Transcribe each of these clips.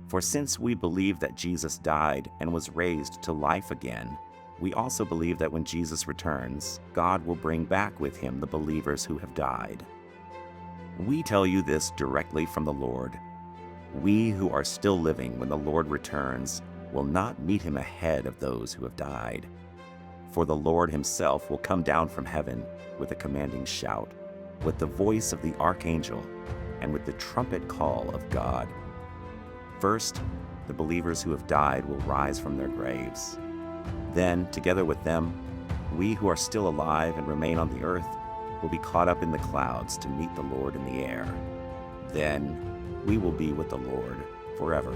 For since we believe that Jesus died and was raised to life again, we also believe that when Jesus returns, God will bring back with him the believers who have died. We tell you this directly from the Lord. We who are still living when the Lord returns will not meet him ahead of those who have died. For the Lord himself will come down from heaven with a commanding shout, with the voice of the archangel, and with the trumpet call of God. First, the believers who have died will rise from their graves. Then, together with them, we who are still alive and remain on the earth will be caught up in the clouds to meet the Lord in the air. Then we will be with the Lord forever.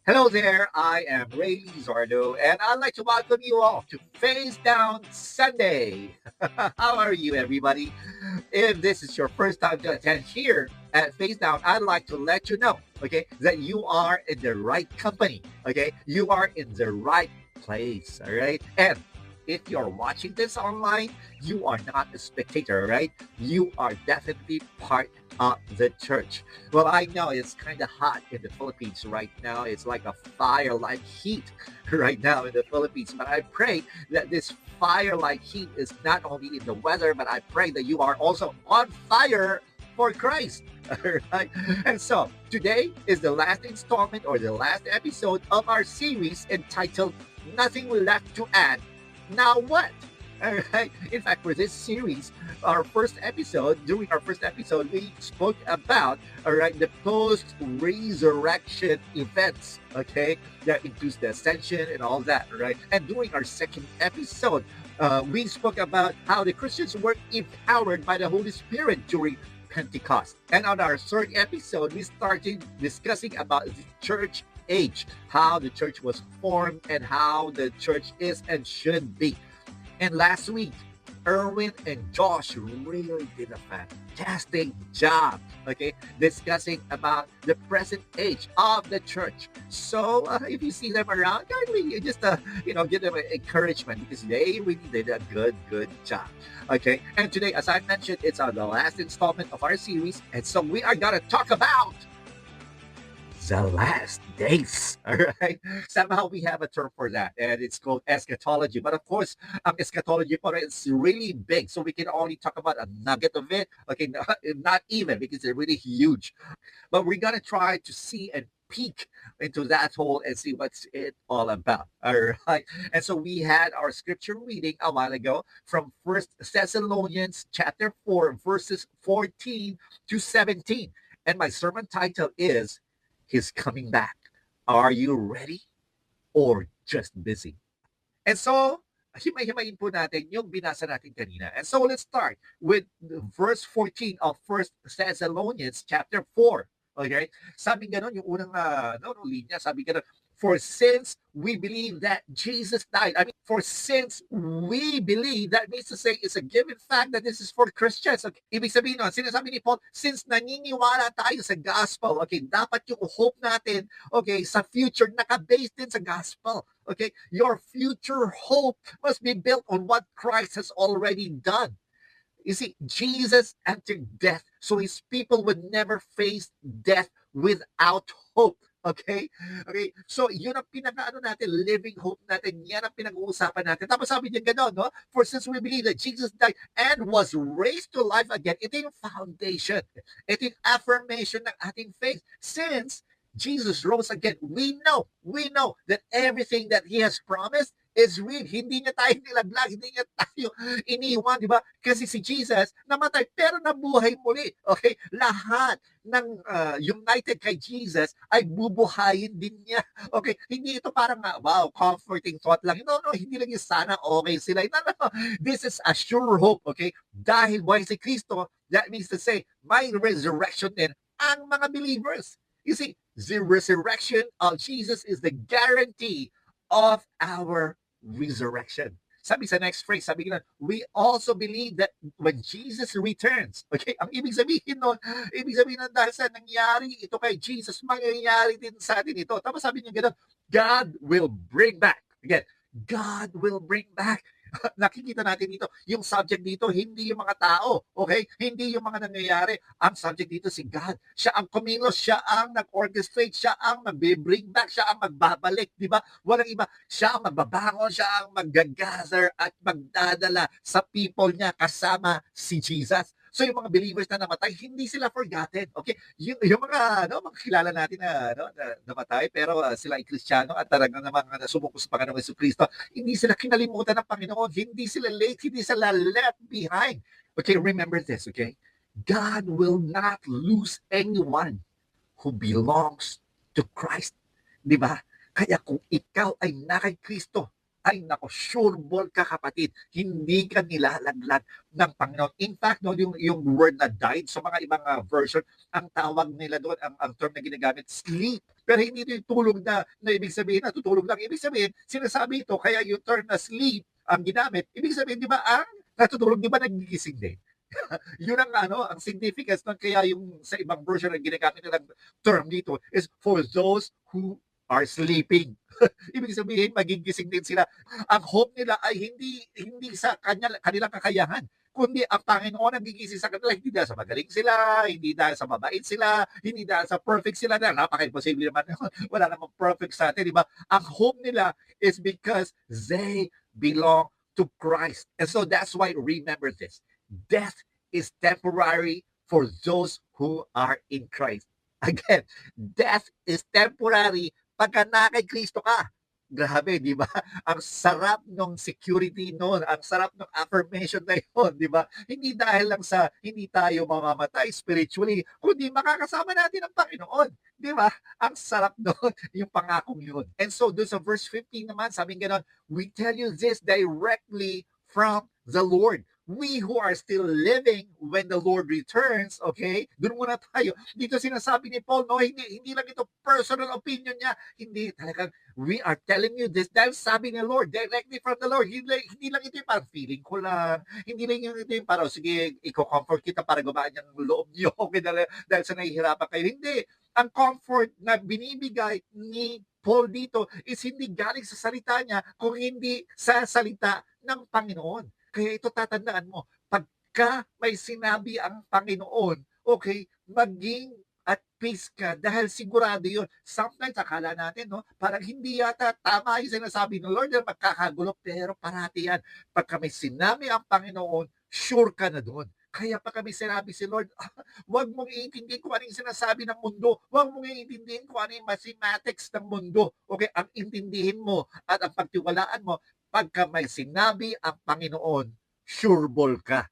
Hello there, I am Ray Lizardo, and I'd like to welcome you all to Face Down Sunday. How are you, everybody? If this is your first time to attend here at Face Down, I'd like to let you know, okay, that you are in the right company, okay? You are in the right place, all right? And if you're watching this online, you are not a spectator, right? You are definitely part of the church. Well, I know it's kind of hot in the Philippines right now. It's like a fire-like heat right now in the Philippines. But I pray that this fire-like heat is not only in the weather, but I pray that you are also on fire for Christ. All right. And so today is the last installment or the last episode of our series entitled Nothing Left to Add. Now what? All right. In fact, for this series, during our first episode, we spoke about, all right, the post-resurrection events, okay, that includes the ascension and all that, right? And during our second episode, we spoke about how the Christians were empowered by the Holy Spirit during Pentecost. And on our third episode, we started discussing about the church age, how the church was formed and how the church is and should be. And last week, Erwin and Josh really did a fantastic job, okay, discussing about the present age of the church. So if you see them around, kindly you just give them encouragement because they really did a good job. Okay, and today, as I mentioned, it's the last installment of our series, and so we are gonna talk about the last days. All right. Somehow we have a term for that, and it's called eschatology. But of course, eschatology is really big, so we can only talk about a nugget of it. Okay, not even because they're really huge. But we're gonna try to see and peek into that hole and see what's it all about. All right. And so we had our scripture reading a while ago from First Thessalonians chapter 4, verses 14 to 17. And my sermon title is He's Coming Back. Are you ready or just busy? And so, himay-himayin po natin yung binasa natin kanina. And so, let's start with verse 14 of First Thessalonians chapter 4. Okay? Sabi ganon, yung unang linya, sabi ganon, for since we believe that Jesus died, for since we believe, that means to say it's a given fact that this is for Christians. Okay? Ibig sabihin nun, sinasabi ni Paul, since naniniwala tayo sa gospel, okay, dapat yung hope natin, okay, sa future, naka-based din sa gospel. Okay, your future hope must be built on what Christ has already done. You see, Jesus entered death, so his people would never face death without hope. Okay? Okay. So, yun ang natin, living hope natin. Yan ang pinag-uusapan natin. Tapos sabi niya gano'n, no? For since we believe that Jesus died and was raised to life again, ito yung foundation. Ito yung affirmation ng ating faith. Since Jesus rose again, we know that everything that He has promised is real. Hindi niya tayo nilaglag, hindi niya tayo iniwan, di ba? Kasi si Jesus namatay pero nabuhay muli. Okay? Lahat ng united kay Jesus ay bubuhayin din niya. Okay? Hindi ito parang, wow, comforting thought lang. No, hindi lang yung sana okay sila. No. This is a sure hope. Okay? Dahil buhay si Kristo, that means to say, may resurrection din ang mga believers. You see, the resurrection of Jesus is the guarantee of our resurrection. Sabi sa next phrase, sabi na, we also believe that when Jesus returns, okay, ang ibig sabihin nun, dahil sa nangyari ito kay Jesus, mangyayari din sa atin ito. Tapos sabi niya gano'n, God will bring back, Again, God will bring back. Nakikita natin dito, yung subject dito, hindi yung mga tao, okay? Hindi yung mga nangyayari. Ang subject dito si God. Siya ang kumilos, siya ang nag-orchestrate, siya ang mag-bring back, siya ang magbabalik, di ba? Walang iba. Siya ang magbabangon, siya ang mag-gather at magdadala sa people niya kasama si Jesus. So yung mga believers na namatay, hindi sila forgotten. Okay? Yung mga mga kilala natin na namatay pero sila ay Kristiyano at talagang namang sumuko sa Panginoong Jesucristo, hindi sila kinalimutan ng Panginoon, hindi sila late, hindi sila left behind. Okay, remember this, okay? God will not lose anyone who belongs to Christ. Di ba? Kaya kung ikaw ay nakay Kristo, ay nako, sure ball ka kapatid, hindi ka nilalaglag ng Panginoon. In fact, no, yung word na died, sa mga ibang version, ang tawag nila doon, ang term na ginagamit, sleep. Pero hindi ito yung tulog na ibig sabihin, natutulog lang. Ibig sabihin, sinasabi ito, kaya yung term na sleep ang ginamit, ibig sabihin, di ba, ang natutulog, di ba, nagigising din? Yun ang ang significance nun. Kaya yung sa ibang version na ginagamit nilang term dito is for those who are sleeping. Ibig sabihin, magigising din sila. Ang hope nila ay hindi sa kanilang kakayahan, kundi ang Panginoon ang gigising sa kanila, hindi dahil sa magaling sila, hindi dahil sa mabait sila, hindi dahil sa perfect sila, na napaka-imposible naman, wala namang perfect sa atin, di ba? Ang hope nila is because they belong to Christ. And so that's why, remember this, death is temporary for those who are in Christ. Again, death is temporary pagka na kay Kristo ka. Grabe, di ba? Ang sarap ng security noon, ang sarap ng affirmation na yun, di ba? Hindi dahil lang sa hindi tayo mamamatay spiritually, kundi makakasama natin ang Panginoon. Di ba? Ang sarap noon, yung pangakong yun. And so, doon sa verse 15 naman, sabi nga we tell you this directly from the Lord. We who are still living when the Lord returns, okay? Doon muna tayo. Dito sinasabi ni Paul, no, hindi lang ito personal opinion niya. Hindi talagang, we are telling you this dahil sabi ni Lord, directly from the Lord. Hindi lang ito yung parang feeling ko lang. Hindi lang ito yung parang, sige, i-comfort kita para gumaan yung loob niyo, okay, dahil sa nahihirapan kayo. Hindi. Ang comfort na binibigay ni Paul dito is hindi galing sa salita niya, kung hindi sa salita ng Panginoon. Kaya ito tatandaan mo, pagka may sinabi ang Panginoon, okay, maging at peace ka dahil sigurado yun. Sometimes akala natin, no, parang hindi yata tama yung sinasabi ng Lord, magkakagulo, pero parati yan. Pagka may sinabi ang Panginoon, sure ka na doon. Kaya pag kami sinabi si Lord, huwag mong iintindihin kung ano yung sinasabi ng mundo. Huwag mong iintindihin kung ano yung mathematics ng mundo. Okay, ang intindihin mo at ang pagtiwalaan mo, pagka may sinabi ang Panginoon, sure ball ka.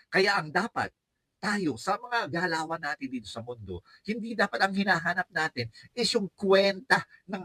Kaya ang dapat, tayo sa mga galawan natin dito sa mundo, hindi dapat ang hinahanap natin is yung kwenta ng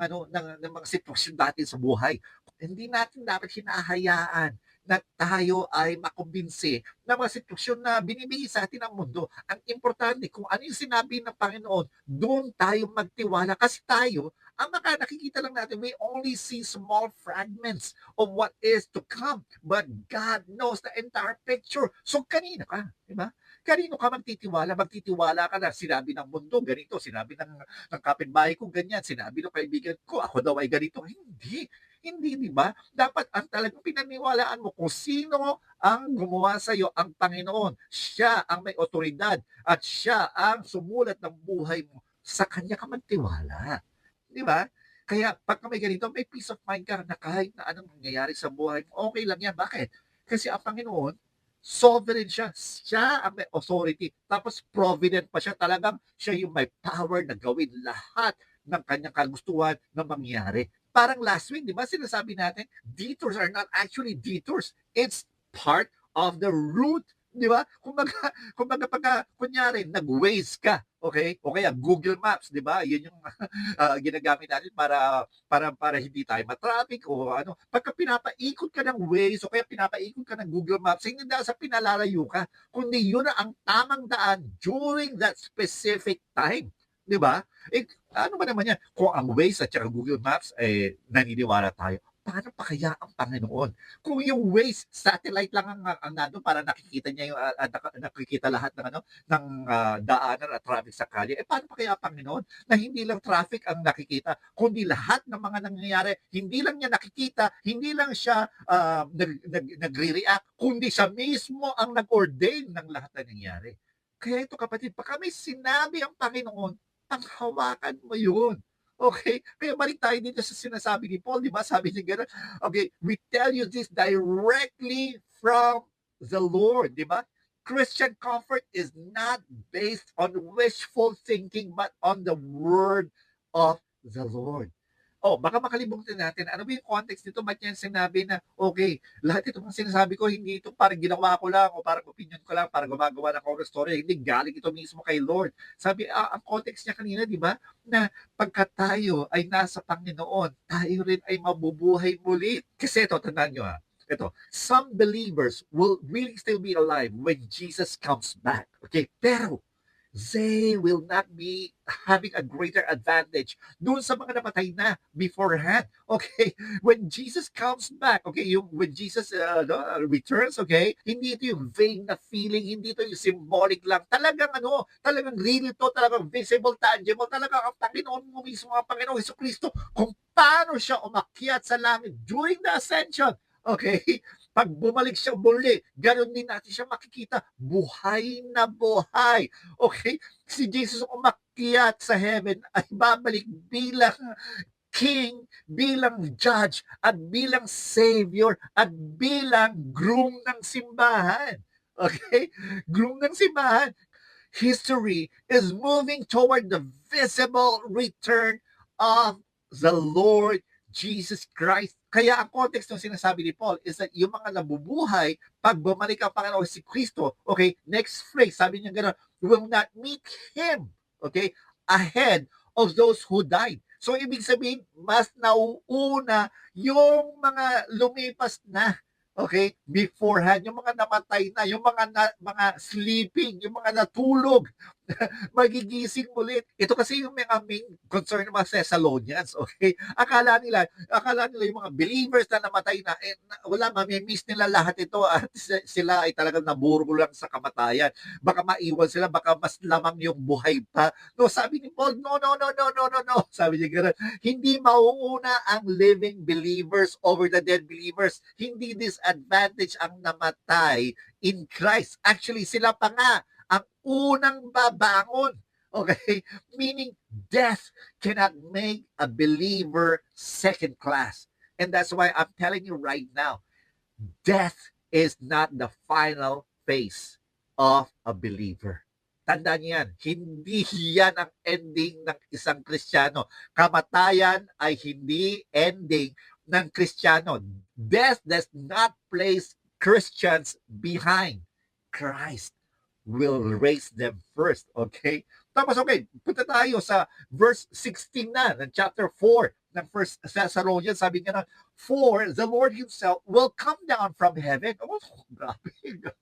mga sitwasyon natin sa buhay. Hindi natin dapat hinahayaan na tayo ay makumbinsi ng mga sitwasyon na binibigay sa atin ng mundo. Ang importante, kung ano yung sinabi ng Panginoon, doon tayo magtiwala. Kasi tayo, ang nakikita lang natin, we only see small fragments of what is to come. But God knows the entire picture. So kanino ka? Diba? Kanino ka magtitiwala? Magtitiwala ka na sinabi ng mundo, ganito. Sinabi ng kapitbahay ko, ganyan. Sinabi ng kaibigan ko, ako daw ay ganito. Hindi. Hindi, di ba? Dapat ang talagang pinaniwalaan mo kung sino ang gumawa sa iyo, ang Panginoon. Siya ang may otoridad at siya ang sumulat ng buhay mo. Sa Kanya ka magtiwala. Di ba? Kaya pag may ganito, may peace of mind ka na kahit na anong nangyayari sa buhay mo, okay lang yan. Bakit? Kasi ang Panginoon, sovereign siya. Siya ang may authority. Tapos provident pa siya. Talagang siya yung may power na gawin lahat ng kanyang kagustuhan na mangyari. Parang last week, di ba, sinasabi natin, detours are not actually detours. It's part of the route, di ba? Kumbaga pagka, kunyari, nag-Waze ka, okay? O kaya Google Maps, di ba? Yun yung ginagamit natin para hindi tayo matraffic o ano. Pagka pinapaikot ka ng Waze o kaya pinapaikot ka ng Google Maps, hindi dahil sa pinalalayo ka, kundi yun ang tamang daan during that specific time. Di ba? Ano ba naman yan? Kung ang Waze at saka Google Maps, naniniwala tayo, paano pa kaya ang Panginoon? Kung yung Waze satellite lang ang nando'n para nakikita niya yung, nakikita lahat ng daanan at traffic sa kalye, paano pa kaya ang Panginoon na hindi lang traffic ang nakikita, kundi lahat ng mga nangyayari, hindi lang niya nakikita, hindi lang siya, nagre-react, kundi siya mismo ang nag-ordain ng lahat ng nangyayari. Kaya ito kapatid, pagka may sinabi ang Panginoon, panghawakan mo yun. Okay? Kaya balik tayo dito sa sinasabi ni Paul, di ba? Sabi niya gano'n, okay, we tell you this directly from the Lord, di ba? Christian comfort is not based on wishful thinking, but on the word of the Lord. Oh, baka makalimutan natin, ano ba yung context nito? Ba't niya sinabi na, okay, lahat ito mga sinasabi ko, hindi ito parang ginawa ko lang o parang opinion ko lang, parang gumagawa ng horror story. Hindi, galing ito mismo kay Lord. Sabi, ang context niya kanina, di ba? Na pagka tayo ay nasa Panginoon, tayo rin ay mabubuhay muli. Kasi ito, tandaan nyo ito, some believers will really still be alive when Jesus comes back. Okay, pero they will not be having a greater advantage doon sa mga namatay na beforehand. Okay? When Jesus comes back, okay, when Jesus returns, okay, hindi ito yung vague na feeling, hindi ito yung symbolic lang. Talagang real ito, talagang visible, tangible, talagang ang Panginoon mo mismo, ang Panginoong Jesucristo, kung paano siya umakyat sa langit during the ascension. Okay? Pag bumalik siya muli, ganoon din natin siya makikita. Buhay na buhay. Okay? Si Jesus umakyat sa heaven ay babalik bilang king, bilang judge, at bilang savior, at bilang groom ng simbahan. Okay? Groom ng simbahan. History is moving toward the visible return of the Lord Jesus Christ. Kaya ang context ng sinasabi ni Paul is that yung mga nabubuhay, pag bumalik ang Panginoon si Kristo, okay, next phrase, sabi niya gano'n, will not meet Him, okay, ahead of those who died. So, ibig sabihin, mas nauuna yung mga lumipas na, okay, beforehand, yung mga namatay na, yung mga sleeping, yung mga natulog, magigising ulit. Ito kasi yung mga main concern ng mga Thessalonians, okay? Akala nila yung mga believers na namatay na, wala, mamimiss nila lahat ito at sila ay talagang naburo lang sa kamatayan. Baka maiwan sila, baka mas lamang yung buhay pa. No, sabi ni Paul, no, no, no, no, no, no, no. Sabi niya gano'n, hindi mauuna ang living believers over the dead believers. Hindi disadvantage ang namatay in Christ. Actually, sila pa nga ang unang babangon. Okay? Meaning, death cannot make a believer second class. And that's why I'm telling you right now, death is not the final phase of a believer. Tandaan niyo yan, hindi yan ang ending ng isang Kristiyano. Kamatayan ay hindi ending ng Kristiyano. Death does not place Christians behind. Christ will raise them first. Okay? Tapos okay, punta tayo sa verse 16 na ng chapter 4 ng 1 Thessalonians. Sabi nga na, for the Lord Himself will come down from heaven. Oh, grabe,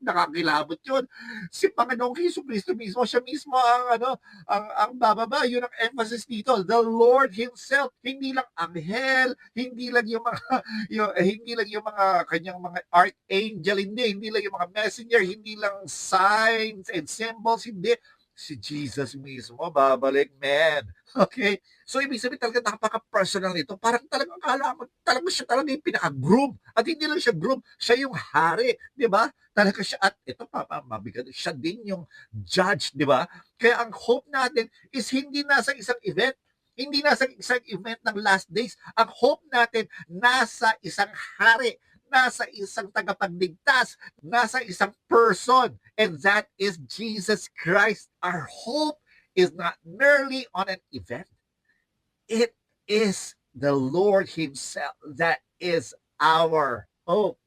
nakakilabot yun. Si Panginoong Jesucristo mismo, siya mismo ang bababa. Yun ang emphasis dito. The Lord Himself, hindi lang anghel, hindi lang yung mga hindi lang yung mga kanyang mga archangel, hindi lang yung mga messenger, hindi lang signs and symbols, hindi. Si Jesus mismo babalik, man. Okay? So, ibig sabihin talaga napaka-personal nito. Parang talagang akala mo, talagang siya talaga yung pinaka-groom. At hindi lang siya groom, siya yung hari. Di ba? Talaga siya, at ito pa, mabigat, siya din yung judge. Di ba? Kaya ang hope natin is hindi nasa isang event, hindi nasa isang event ng last days. Ang hope natin, nasa isang hari, nasa isang tagapagligtas, nasa isang person, and that is Jesus Christ. Our hope is not merely on an event. It is the Lord Himself that is our hope.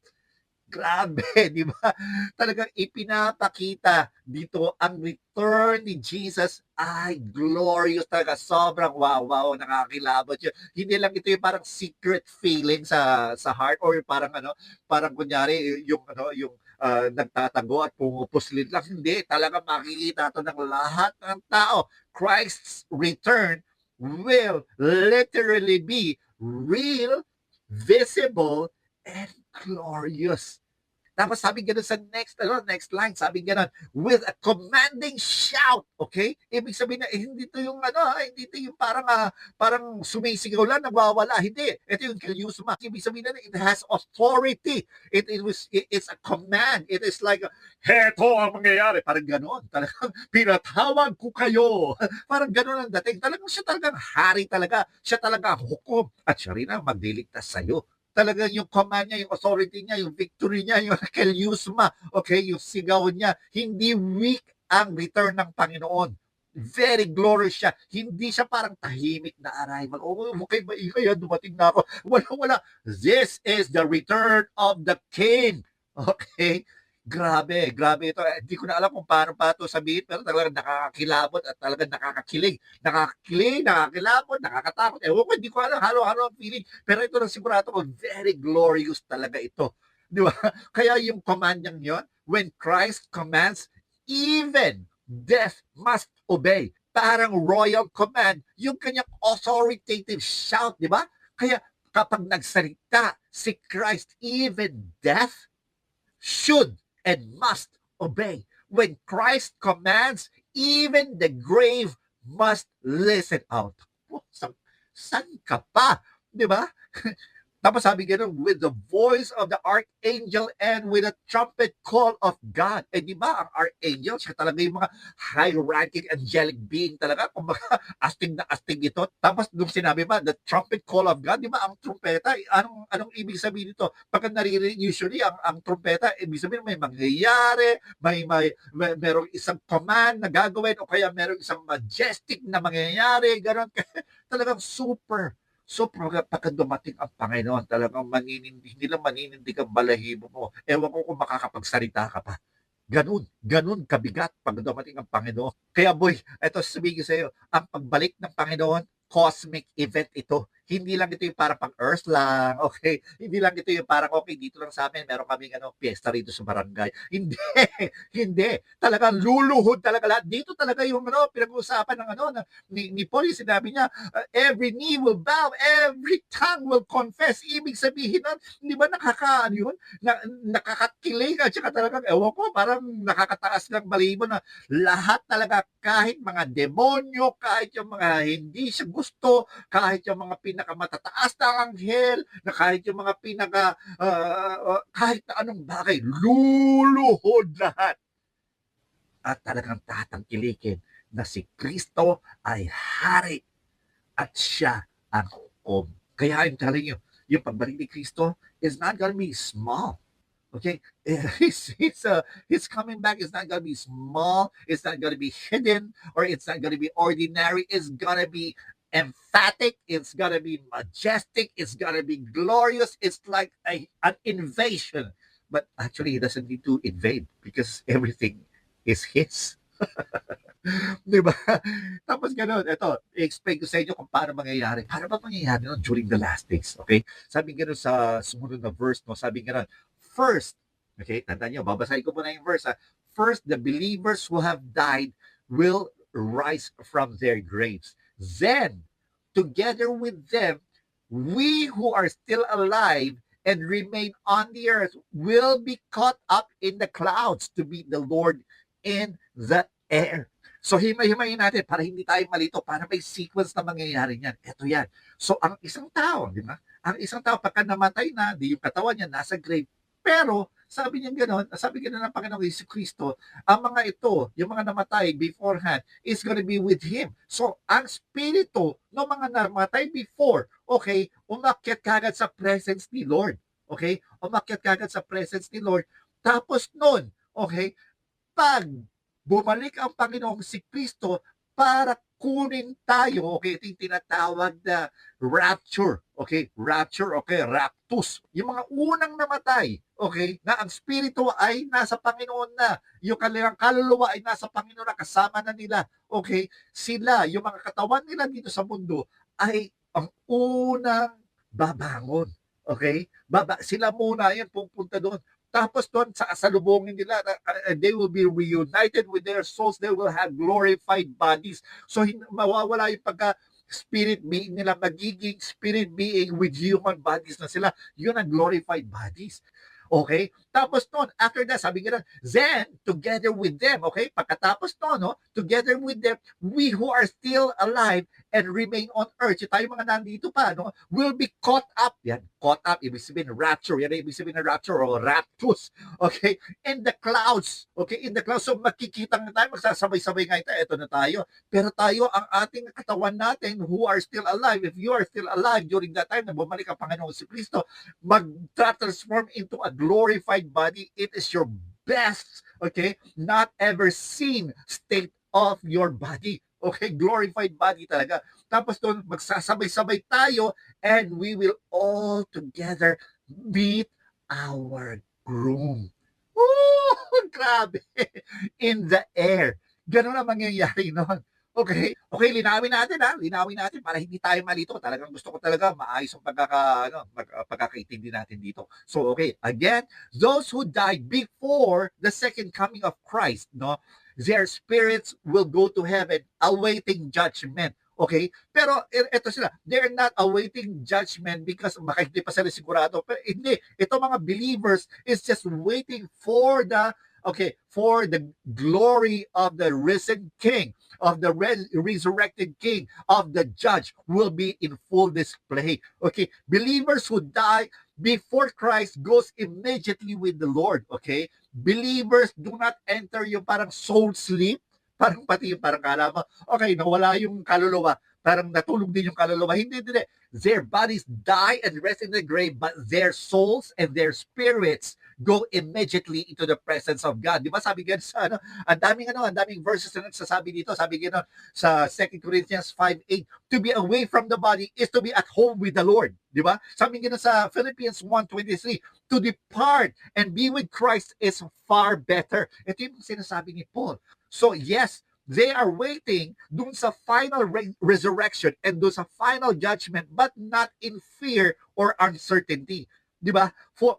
Grabe, di ba? Talagang ipinapakita dito ang return ni Jesus ay glorious talaga. Sobrang wow, nakakilabot yun. Hindi lang ito yung parang secret feeling sa heart or parang parang kunyari yung nagtatago at pumupuslit lang. Hindi, talaga makikita ito ng lahat ng tao. Christ's return will literally be real visible, and glorious. Tapos sabi gano'n sa next line, sabi gano'n, with a commanding shout, okay? Ibig sabihin na, hindi to yung hindi to yung parang sumisigaw lang, nagwawala. Hindi. Ito yung charisma. Ibig sabihin na, it has authority. It's a command. It is like, heto ang mangyayari. Parang gano'n. Talagang, pinatawag ko kayo. Parang gano'n ang dating. Talagang siya talagang hari talaga. Siya talaga ang hukom. At siya rin ang magliligtas sa'yo. Talagang yung command niya, yung authority niya, yung victory niya, yung kelyusma, okay, yung sigaw niya, hindi weak ang return ng Panginoon. Very glorious siya. Hindi siya parang tahimik na arrival. Oh, okay, maingay, dumating na ako. Wala. This is the return of the King. Okay? Grabe ito. Hindi ko na alam kung paano pa ito sabihin, pero talagang nakakakilabot at talagang nakakakilig. Nakakakilabot, nakakatakot. Ewan ko, hindi ko alam, halo-halo ang feeling. Pero ito na sigurado ko, very glorious talaga ito. Di ba? Kaya yung command niyang yun, when Christ commands, even death must obey. Parang royal command, yung kanyang authoritative shout, di ba? Kaya kapag nagsalita si Christ, even death should and must obey. When Christ commands, even the grave must listen out. Oh, san ka pa? Di ba? Tapos sabi gano'n, with the voice of the archangel and with a trumpet call of God. Eh di ba, ang archangel, siya talaga yung mga high-ranking angelic being talaga. Kung astig na astig ito. Tapos nung sinabi pa, the trumpet call of God, di ba, ang trumpeta, anong ibig sabihin nito? Pagka naririnig, usually, ang trumpeta, ibig sabihin, may mangyayari, merong isang command na gagawin, o kaya merong isang majestic na mangyayari, gano'n. Talagang super. So, pagka dumating ang Panginoon, talagang hindi lang maninindig ang balahibo mo. Ewan ko kung makakapagsalita ka pa. Ganun kabigat pag dumating ang Panginoon. Kaya boy, eto sabihin ko sa iyo, ang pagbalik ng Panginoon, cosmic event ito. Hindi lang ito yung para pang earth lang, okay? Hindi lang ito yung parang, okay, dito lang sa amin, meron kaming piyesta rito sa barangay. Hindi, hindi. Talagang luluhod talaga lahat. Dito talaga yung pinag-uusapan ng ni Paul, yung sinabi niya, every knee will bow, every tongue will confess. Ibig sabihin nun, hindi ba yun? Nakakakilig at saka talagang, ewan ko, parang nakakataas ng balibo na lahat talaga, kahit mga demonyo, kahit yung mga hindi siya gusto, kahit yung mga pinakamatataas na anghel, na kahit yung mga kahit na anong bagay, luluhod lahat. At talagang tatangkilikin na si Kristo ay hari at siya ang hukom. Kaya I'm telling you, yung pagbalik ni Kristo is not gonna be small. Okay, his coming back is not gonna be small. It's not gonna be hidden, or it's not gonna be ordinary. It's gonna be emphatic. It's gonna be majestic. It's gonna be glorious. It's like an invasion, but actually, he doesn't need to invade because everything is his. Di ba? Tapos gano'n, eto, i-explain ko sa inyo kung paano mangyayari. Paano ba mangyayari nun during the last days? Okay? Sabi gano'n sa sumunod na verse, no? Sabi gano'n, first, okay, tandaan nyo, babasahin ko muna yung verse, ha? First, the believers who have died will rise from their graves. Then, together with them, we who are still alive and remain on the earth will be caught up in the clouds to meet the Lord in the air. So, himay-himayin natin para hindi tayo malito, para may sequence na mangyayari niyan. Ito yan. So, ang isang tao, di ba? Ang isang tao, pagka namatay na, di yung katawan niya nasa grave. Pero, sabi niya gano'n, sabi gano'n ng Panginoong Hesus Kristo, ang mga ito, yung mga namatay beforehand, is gonna be with Him. So, ang spirito ng mga namatay before, okay, umakyat kagad sa presence ni Lord. Okay? Umakyat kagad sa presence ni Lord. Tapos nun, okay, pag bumalik ang Panginoong si Kristo para kunin tayo, okay, ito yung tinatawag na rapture, okay, raptus, yung mga unang namatay, okay, na ang spirito ay nasa Panginoon na, yung kanilang kaluluwa ay nasa Panginoon na, kasama na nila, okay, sila, yung mga katawan nila dito sa mundo, ay ang unang babangon, okay, sila muna yan, pupunta doon. Tapos doon sa asalubongin nila, they will be reunited with their souls. They will have glorified bodies. So mawawala yung spirit being nila, magiging spirit being with human bodies na sila. Yun ang glorified bodies. Okay? Tapos noon, after that, sabi nga, then, together with them, okay? Pagkatapos noon, no, together with them, we who are still alive and remain on earth, yung tayo mga nandito pa, no, will be caught up. Yan, caught up, ibig sabihin rapture. Yan ibig sabihin ng rapture o raptus. Okay? In the clouds. Okay? In the clouds. So, makikita nga tayo, magsasabay-sabay nga tayo. Ito na tayo. Pero tayo, ang ating katawan natin who are still alive, if you are still alive during that time na bumalik ang Panginoon si Kristo, mag-transform into a glorified body. It is your best, okay, not ever seen state of your body. Okay, glorified body talaga. Tapos doon, magsasabay-sabay tayo and we will all together meet our groom. Oh, grabe. In the air. Ganun ang mangyayari noon. Okay? Okay, linawin natin ha. Linawin natin para hindi tayo malito. Talagang gusto ko talaga maayos ang pagkakaintindi natin dito. So, okay. Again, those who died before the second coming of Christ, no, their spirits will go to heaven awaiting judgment. Okay? Pero ito sila, they're not awaiting judgment because baka hindi pa sila sigurado. Pero hindi. Ito mga believers is just waiting for the glory of the risen King, of the resurrected King, of the Judge will be in full display. Okay, believers who die before Christ goes immediately with the Lord. Okay, believers do not enter yung parang soul sleep, parang pati yung parang kala mo, okay, nawala yung kaluluwa, parang natulog din yung kaluluwa. Hindi. Their bodies die and rest in the grave, but their souls and their spirits go immediately into the presence of God. Di ba sabi ganun sa ang daming verses na nagsasabi dito. Sabi ganun sa 2 Corinthians 5:8, to be away from the body is to be at home with the Lord. Di ba? Sabi ganun sa Philippians 1:23, to depart and be with Christ is far better. Ito yung sinasabi ni Paul. So yes, they are waiting dun sa final resurrection and dun sa final judgment, but not in fear or uncertainty. Di ba?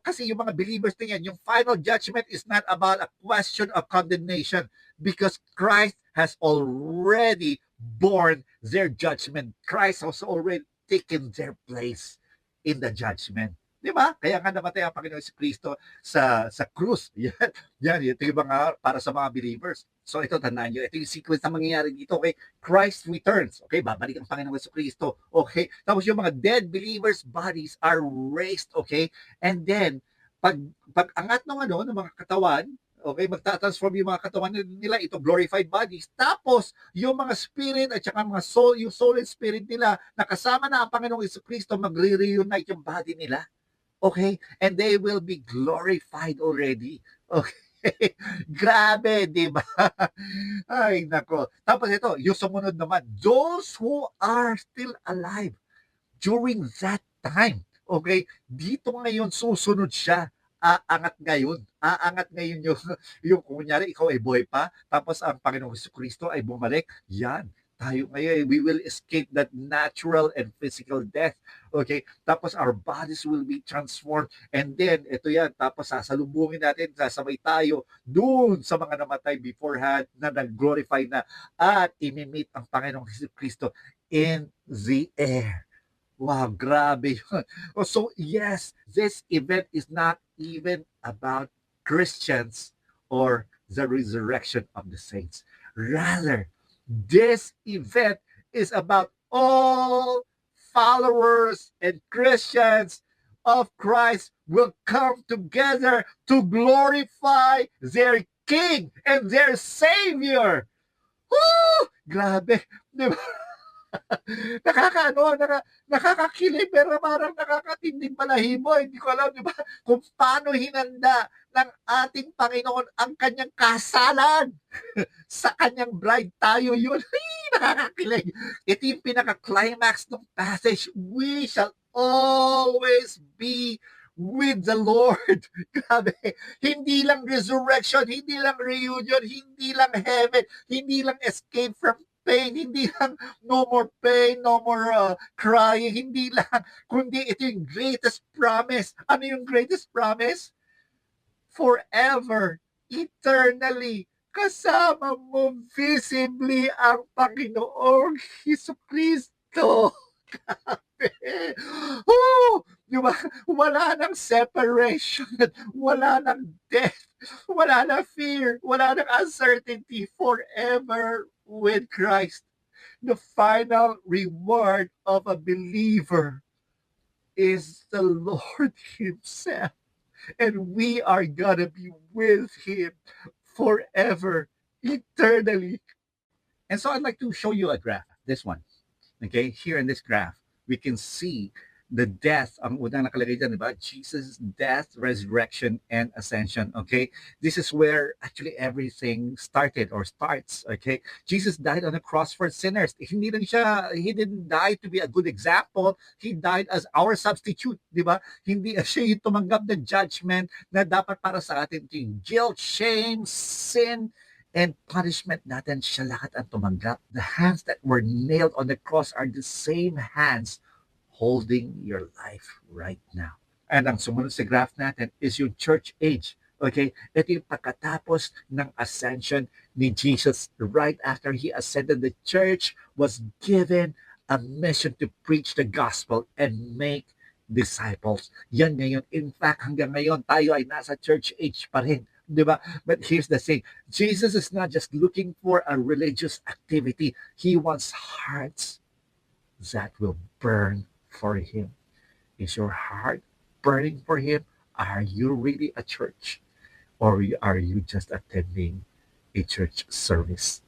Kasi yung mga believers na yan, yung final judgment is not about a question of condemnation because Christ has already borne their judgment. Christ has already taken their place in the judgment. Di ba? Kaya nga namatay ang Panginoon si Kristo sa krus. Yan, ito yung mga para sa mga believers. So ito, tandaan nyo, ito yung sequence na mangyayari dito, okay? Christ returns, okay? Babalik ang Panginoon si Kristo, okay? Tapos yung mga dead believers' bodies are raised, okay? And then, pag angat ng mga katawan, okay, magta-transform yung mga katawan nila, ito glorified bodies. Tapos, yung mga spirit at saka mga soul, yung soul and spirit nila, nakasama na ang Panginoong Kristo, magre-reunite yung body nila. Okay? And they will be glorified already. Okay? Grabe, di ba? Ay, nako. Tapos ito, yung sumunod naman, those who are still alive during that time. Okay? Dito ngayon, susunod siya. Aangat ngayon yung kunyari, ikaw ay buhay pa, tapos ang Panginoong Kristo ay bumalik. Yan. Tayo ngayon, we will escape that natural and physical death. Okay? Tapos our bodies will be transformed. And then, ito yan, tapos sasalubungin natin, sasabay tayo dun sa mga namatay beforehand na nag-glorify na at imimit ang Panginoong Kristo in the air. Wow, grabe yun. So, yes, this event is not even about Christians or the resurrection of the saints. Rather, this event is about all followers and Christians of Christ will come together to glorify their King and their Savior. Woo! Grabe. Diba? Nakakakilig pero parang nakakatinding balahibo. Hindi ko alam, di ba, kung paano hinanda ng ating Panginoon ang kanyang kasalan sa kanyang bride. Tayo yun. Nakakakilig. Ito yung pinaka-climax ng passage. We shall always be with the Lord. Grabe. Hindi lang resurrection, hindi lang reunion, hindi lang heaven, hindi lang escape from pain, hindi lang no more pain, no more crying, hindi lang, kundi ito yung greatest promise. Ano yung greatest promise? Forever, eternally, kasama mo visibly ang Panginoong Hesus Kristo. to. Oh, di ba? Wala nang separation, wala nang death, wala nang fear, wala nang uncertainty, forever with Christ. The final reward of a believer is the Lord Himself. And we are gonna be with Him forever, eternally. And so I'd like to show you a graph, this one. Okay, here in this graph, we can see the death, ang unang nakalagay dyan, di ba? Jesus' death, resurrection, and ascension. Okay, this is where actually everything started or starts. Okay, Jesus died on the cross for sinners. He didn't die to be a good example. He died as our substitute, di ba? Hindi siya yung tumanggap ng judgment na dapat para sa atin, yung guilt, shame, sin, and punishment natin, siya lahat ang tumanggap. The hands that were nailed on the cross are the same hands holding your life right now. And ang sumunod sa graph natin is yung church age. Okay? Ito yung pagkatapos ng ascension ni Jesus. Right after He ascended, the church was given a mission to preach the gospel and make disciples. Yan ngayon. In fact, hanggang ngayon, tayo ay nasa church age pa rin. Diba? But here's the thing. Jesus is not just looking for a religious activity. He wants hearts that will burn for Him. Is your heart burning for Him? Are you really a church? Or are you just attending a church service?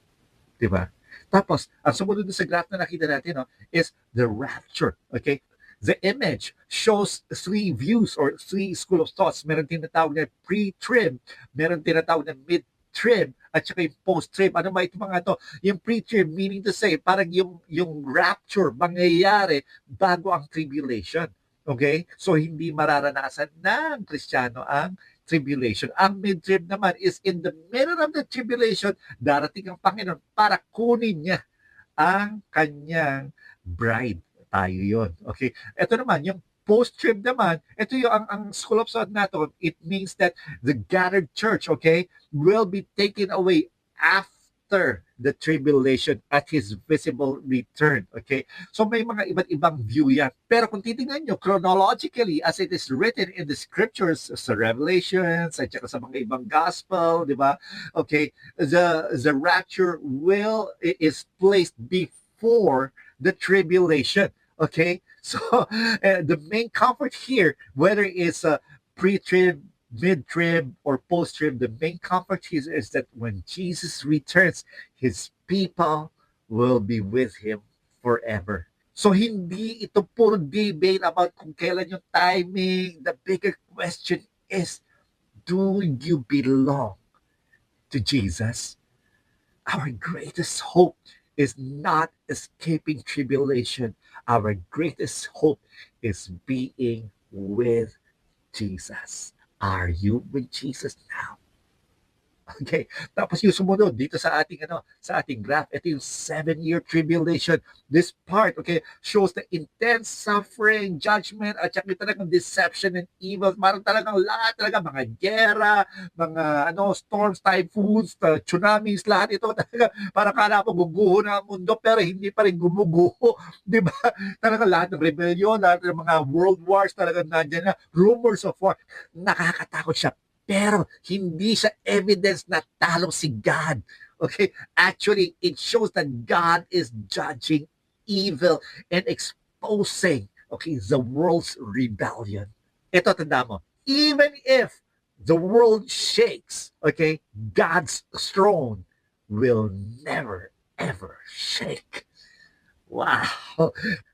Diba? Tapos, ang sumunod sa graph na nakita natin is the rapture. Okay? The image shows three views or three school of thoughts. Meron tinatawag na pre-trib, meron tinatawag na mid-trib, at saka yung post-trib. Ano ba ito mga to? Yung pre-trib, meaning to say, parang yung rapture, mangyayari bago ang tribulation. Okay? So, hindi mararanasan ng Kristiyano ang tribulation. Ang mid-trib naman is in the middle of the tribulation, darating ang Panginoon para kunin niya ang kanyang bride. Tayo yun. Okay? Ito naman, yung post-trib naman, ito yung ang school of thought natin, it means that the gathered church, okay, will be taken away after the tribulation at His visible return. Okay? So may mga iba't ibang view yan. Pero kung titingnan nyo, chronologically, as it is written in the scriptures, sa Revelations, at saka sa mga ibang gospel, di ba? Okay, the rapture is placed before the tribulation. Okay, so the main comfort here, whether it's a pre-trib, mid-trib, or post-trib, the main comfort here is that when Jesus returns, His people will be with Him forever. So hindi ito puro debate about kung kailan yung timing. The bigger question is, do you belong to Jesus? Our greatest hope is not escaping tribulation. Our greatest hope is being with Jesus. Are you with Jesus now? Okay. Tapos yung sumunod dito sa ating graph, ito yung 7-year tribulation. This part, okay, shows the intense suffering, judgment, at saka talagang deception and evil. Parang talagang lahat talaga, mga gera, mga storms, typhoons, tsunamis, lahat ito talaga, parang kala mo guguho na ang mundo, pero hindi pa rin gumuguho. Di ba? Talaga lahat ng rebellion, lahat ng mga world wars, talagang nandiyan na, rumors of war. Nakakatakot siya. Pero hindi siya evidence na talo si God. Okay? Actually, it shows that God is judging evil and exposing, okay, the world's rebellion. Ito, tanda mo. Even if the world shakes, okay, God's throne will never, ever shake. Wow!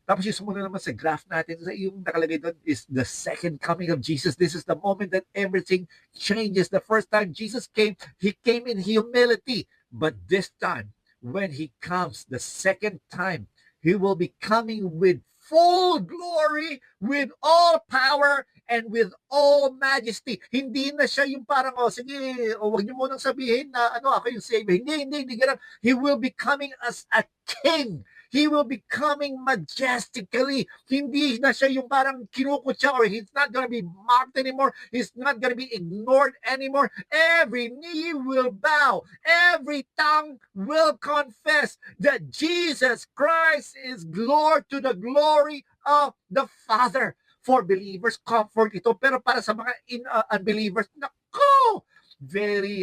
Tapos yung sumunod naman sa graph natin, yung nakalagay doon is the second coming of Jesus. This is the moment that everything changes. The first time Jesus came, He came in humility. But this time, when He comes the second time, He will be coming with full glory, with all power, and with all majesty. Hindi na siya yung parang, sige, wag niyo munang sabihin na ako yung Savior. Hindi ganun. He will be coming as a king. He will be coming majestically. Hindi na siya yung parang kinukutsa, or he's not gonna be mocked anymore. He's not gonna be ignored anymore. Every knee will bow. Every tongue will confess that Jesus Christ is Lord, to the glory of the Father. For believers, comfort ito. Pero para sa mga unbelievers, nako! Very,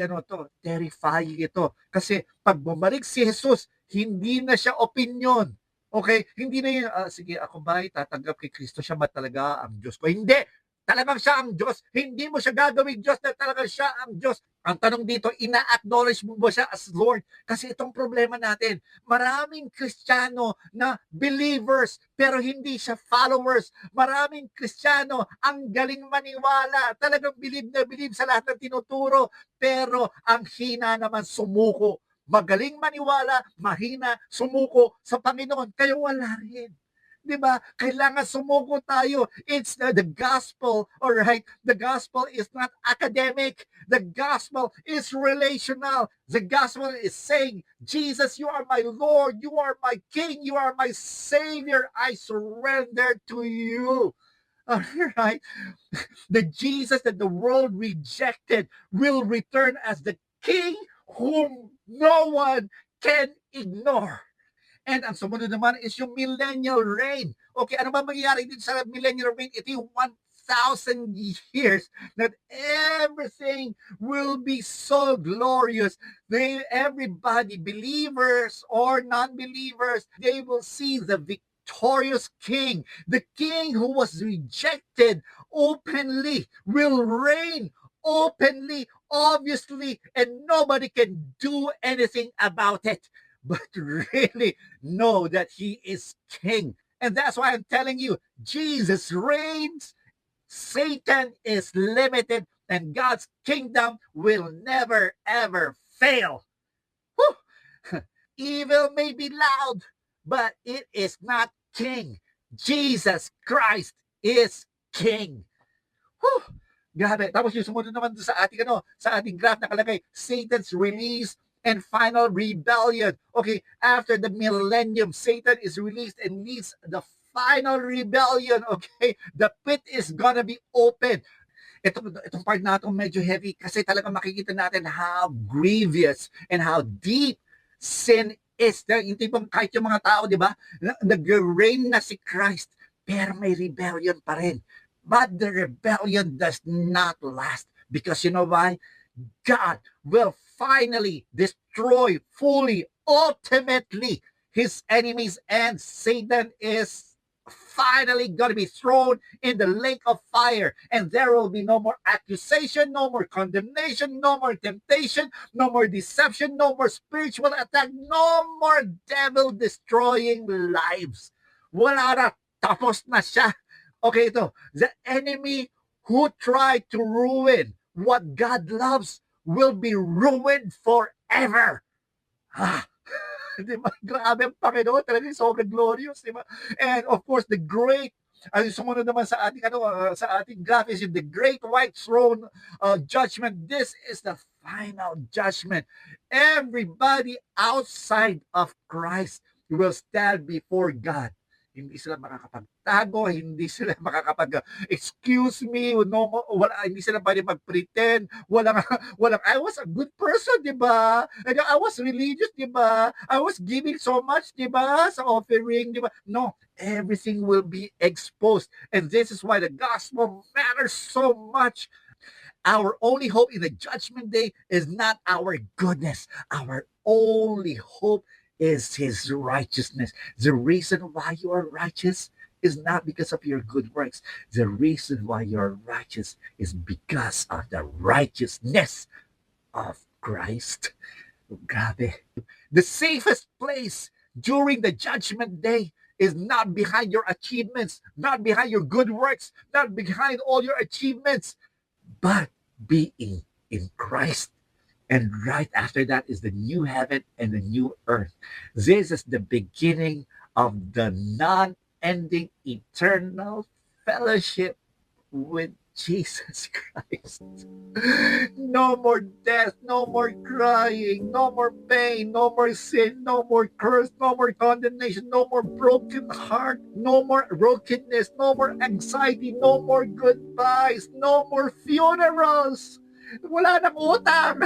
terrifying ito. Kasi pag bumalik si Jesus, hindi na siya opinion. Okay? Hindi na yun, sige, ako ba tatanggap kay Kristo? Siya ba talaga ang Diyos ko? Hindi! Talagang siya ang Diyos. Hindi mo siya gagawing Diyos na talagang siya ang Diyos. Ang tanong dito, ina-acknowledge mo ba siya as Lord? Kasi itong problema natin, maraming Kristiyano na believers, pero hindi siya followers. Maraming Kristiyano ang galing maniwala, talagang believe na believe sa lahat ng tinuturo, pero ang hina naman sumuko. Magaling maniwala, mahina, sumuko sa Panginoon. Kaya wala rin. Diba? Kailangan sumuko tayo. It's the gospel, all right? The gospel is not academic. The gospel is relational. The gospel is saying, Jesus, you are my Lord. You are my King. You are my Savior. I surrender to you. All right? The Jesus that the world rejected will return as the King whom no one can ignore. And ang sumunod naman is yung millennial reign. Okay, ano ba mangyayari dito sa millennial reign? Ito yung 1,000 years that everything will be so glorious. Everybody, believers or non-believers, they will see the victorious King. The King who was rejected openly will reign openly, obviously, and nobody can do anything about it. But really know that he is king. And that's why I'm telling you, Jesus reigns, Satan is limited, and God's kingdom will never, ever fail. Evil may be loud, but it is not king. Jesus Christ is king. Grabe. Tapos yung sumunod naman sa ating, sa ating graph nakalagay, Satan's release and final rebellion. Okay, after the millennium, Satan is released and leads the final rebellion. Okay, the pit is gonna be open. Itong part na ito medyo heavy kasi talaga makikita natin how grievous and how deep sin is. Hindi bang kahit yung mga tao, di ba, nag-reign na si Christ, pero may rebellion pa rin. But the rebellion does not last because you know why? God will finally destroy fully, ultimately, his enemies, and Satan is finally going to be thrown in the lake of fire, and there will be no more accusation, no more condemnation, no more temptation, no more deception, no more spiritual attack, no more devil destroying lives. Wala na, tapos na siya. Okay, ito, the enemy who tried to ruin what God loves will be ruined forever. Di ba? Grabe ang Panginoon. Talagang sobrang glorious. Di ba? And of course, the great, sumunod naman sa ating, sa ating graph is the great white throne judgment. This is the final judgment. Everybody outside of Christ will stand before God. Hindi sila makakapagtago, hindi sila excuse me, no, hindi sila pwede mag-pretend, walang, I was a good person, di ba? And I was religious, di ba? I was giving so much, di ba? Sa offering, di ba? No, everything will be exposed. And this is why the gospel matters so much. Our only hope in the judgment day is not our goodness. Our only hope is his righteousness. The reason why you are righteous is not because of your good works. The reason why you're righteous is because of the righteousness of Christ. Grabe. The safest place during the judgment day is not behind your achievements, not behind your good works, not behind all your achievements, but being in Christ. And right after that is the new heaven and the new earth. This is the beginning of the non-ending eternal fellowship with Jesus Christ. No more death, no more crying, no more pain, no more sin, no more curse, no more condemnation, no more broken heart, no more brokenness, no more anxiety, no more goodbyes, no more funerals. Wala nang utang,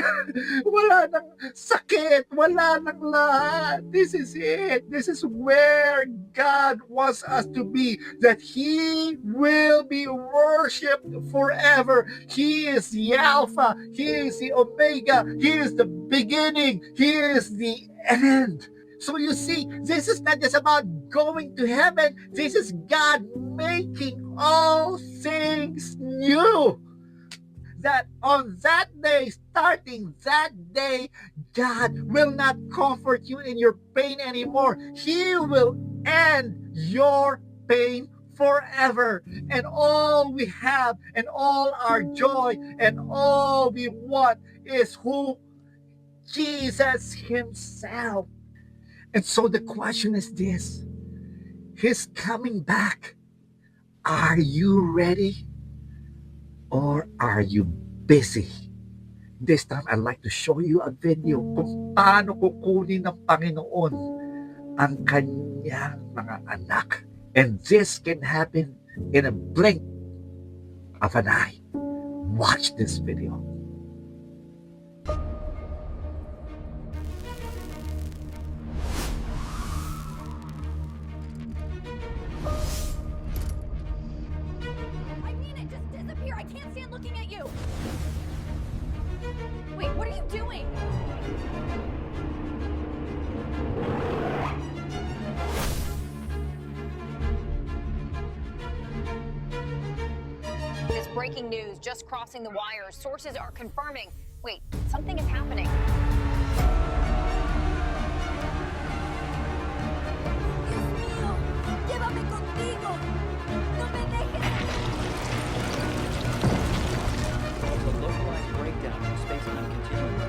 wala nang sakit, wala nang lahat. This is it. This is where God wants us to be, that He will be worshipped forever. He is the Alpha, He is the Omega, He is the beginning, He is the end. So you see, this is not just about going to heaven. This is God making all things new. That on that day, starting that day, God will not comfort you in your pain anymore. He will end your pain forever. And all we have and all our joy and all we want is who? Jesus Himself. And so the question is this: He's coming back. Are you ready? Or are you busy? This time, I'd like to show you a video kung paano kukunin ng Panginoon ang kanyang mga anak. And this can happen in a blink of an eye. Watch this video. Wait, what are you doing? This breaking news just crossing the wire. Sources are confirming. Wait, something is happening. Dios mío, llévame contigo. No me dejes. The localized breakdown in space-time continuum.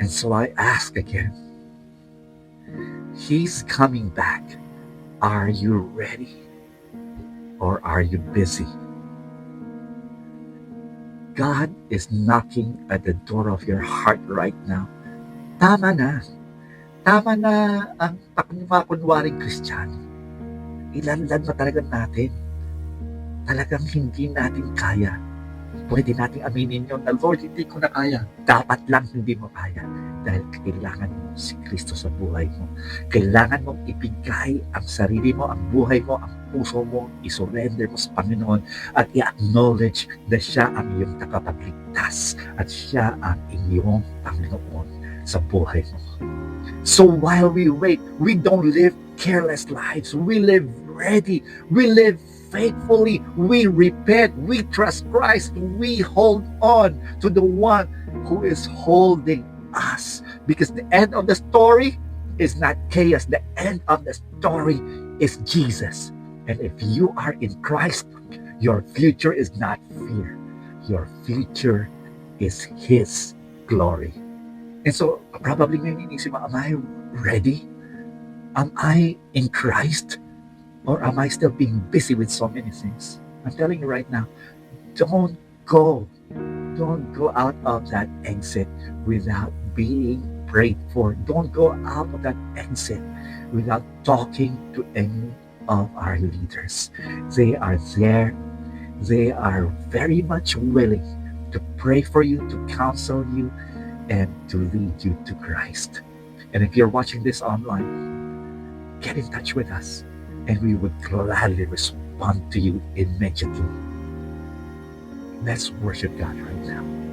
And so I ask again, He's coming back. Are you ready? Or are you busy? God is knocking at the door of your heart right now. Tama na. Tama na ang kunwaring Kristiyano. Ilanlan na talaga natin. Talagang hindi natin kaya. Pwede nating aminin yun na, Lord, hindi ko na kaya. Dapat lang hindi mo kaya. Dahil kailangan mo si Kristo sa buhay mo. Kailangan mong ibigay ang sarili mo, ang buhay mo, ang puso mo, isurrender mo sa Panginoon at i-acknowledge na siya ang iyong takapagligtas at siya ang iyong Panginoon sa buhay mo. So while we wait, we don't live careless lives. We live ready. We live faithfully. We repent. We trust Christ. We hold on to the one who is holding us. Because the end of the story is not chaos. The end of the story is Jesus. And if you are in Christ, your future is not fear. Your future is His glory. And so, probably ngayon inisip mo, am I ready? Am I in Christ? Or am I still being busy with so many things? I'm telling you right now, don't go out of that exit without being prayed for. Don't go out of that exit without talking to any of our leaders. They are there They are very much willing to pray for you, to counsel you, and to lead you to Christ. And if you're watching this online, get in touch with us, and we would gladly respond to you immediately. Let's worship God right now.